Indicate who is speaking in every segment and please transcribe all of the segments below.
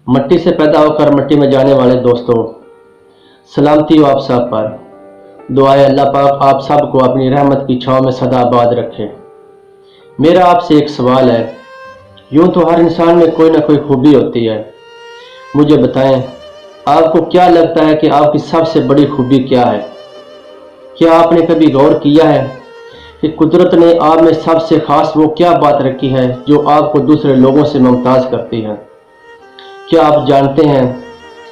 Speaker 1: मट्टी से पैदा होकर मट्टी में जाने वाले दोस्तों, सलामती हो आप सब पर। दुआ है अल्लाह पाक आप सब को अपनी रहमत की छांव में सदा आबाद रखे। मेरा आपसे एक सवाल है। यूं तो हर इंसान में कोई ना कोई खूबी होती है। मुझे बताएं, आपको क्या लगता है कि आपकी सबसे बड़ी खूबी क्या है? क्या आपने कभी गौर किया है कि कुदरत ने आप में सबसे खास वो क्या बात रखी है जो आपको दूसरे लोगों से मुमताज़ करती है? क्या आप जानते हैं?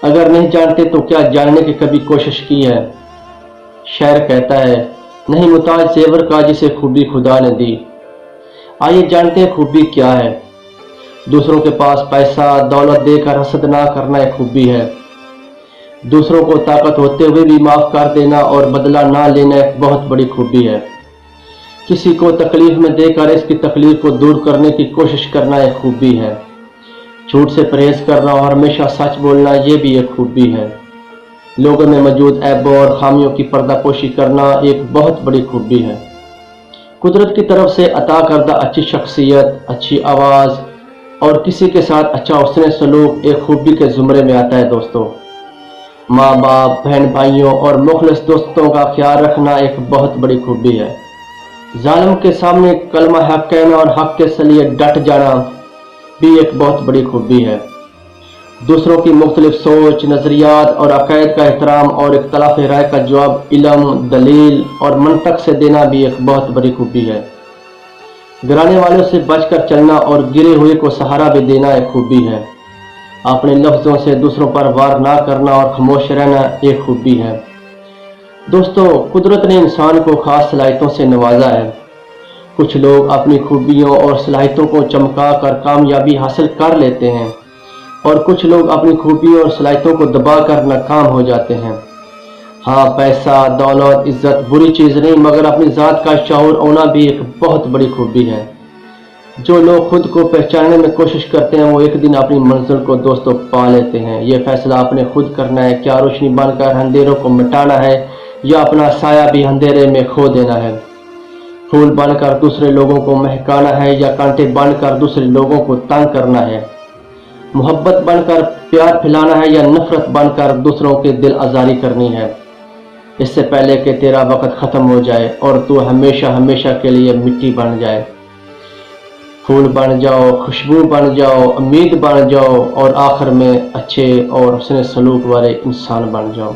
Speaker 1: अगर नहीं जानते तो क्या जानने की कभी कोशिश की है? शायर कहता है, नहीं मुताज जेवर का जिसे खूबी खुदा ने दी। आइए जानते हैं खूबी क्या है। दूसरों के पास पैसा दौलत देकर हसद ना करना एक खूबी है। दूसरों को ताकत होते हुए भी माफ़ कर देना और बदला ना लेना एक बहुत बड़ी खूबी है। किसी को तकलीफ में देकर इसकी तकलीफ को दूर करने की कोशिश करना एक खूबी है। झूठ से परहेज करना और हमेशा सच बोलना ये भी एक खूबी है। लोगों में मौजूद ऐबों और खामियों की पर्दापोशी करना एक बहुत बड़ी खूबी है। कुदरत की तरफ से अता करदा अच्छी शख्सियत, अच्छी आवाज़ और किसी के साथ अच्छा हुस्न सलूक एक खूबी के ज़ुमरे में आता है दोस्तों। माँ बाप, बहन भाइयों और मुखलिस दोस्तों का ख्याल रखना एक बहुत बड़ी खूबी है। जालिम के सामने कलमा हक कहना और हक के लिए डट जाना भी एक बहुत बड़ी खूबी है। दूसरों की मुख्तलिफ सोच, नज़रियात और अक़ायद का एहतराम और इख्तलाफ राय का जवाब इल्म, दलील और मंतक से देना भी एक बहुत बड़ी खूबी है। गिराने वालों से बचकर चलना और गिरे हुए को सहारा भी देना एक खूबी है। अपने लफ्ज़ों से दूसरों पर वार ना करना और खामोश रहना एक खूबी है। दोस्तों, कुदरत ने इंसान को ख़ास सलाहियतों से नवाजा है। कुछ लोग अपनी खूबियों और सलाहियतों को चमका कर कामयाबी हासिल कर लेते हैं और कुछ लोग अपनी खूबियों और सलाहियतों को दबा कर नाकाम हो जाते हैं। हाँ, पैसा दौलत इज़्ज़त बुरी चीज़ नहीं, मगर अपनी ज़ात का शऊर होना भी एक बहुत बड़ी खूबी है। जो लोग खुद को पहचानने में कोशिश करते हैं वो एक दिन अपनी मंजिल को दोस्तों पा लेते हैं। ये फैसला आपने खुद करना है, क्या रोशनी बनकर अंधेरों को मिटाना है या अपना साया भी अंधेरे में खो देना है। फूल बनकर दूसरे लोगों को महकाना है या कांटे बनकर दूसरे लोगों को तंग करना है। मोहब्बत बनकर प्यार फैलाना है या नफरत बनकर दूसरों के दिल आज़ारी करनी है। इससे पहले कि तेरा वक्त ख़त्म हो जाए और तू हमेशा हमेशा के लिए मिट्टी बन जाए। फूल बन जाओ, खुशबू बन जाओ, उम्मीद बन जाओ और आखिर में अच्छे और हुस्न सलूक वाले इंसान बन जाओ।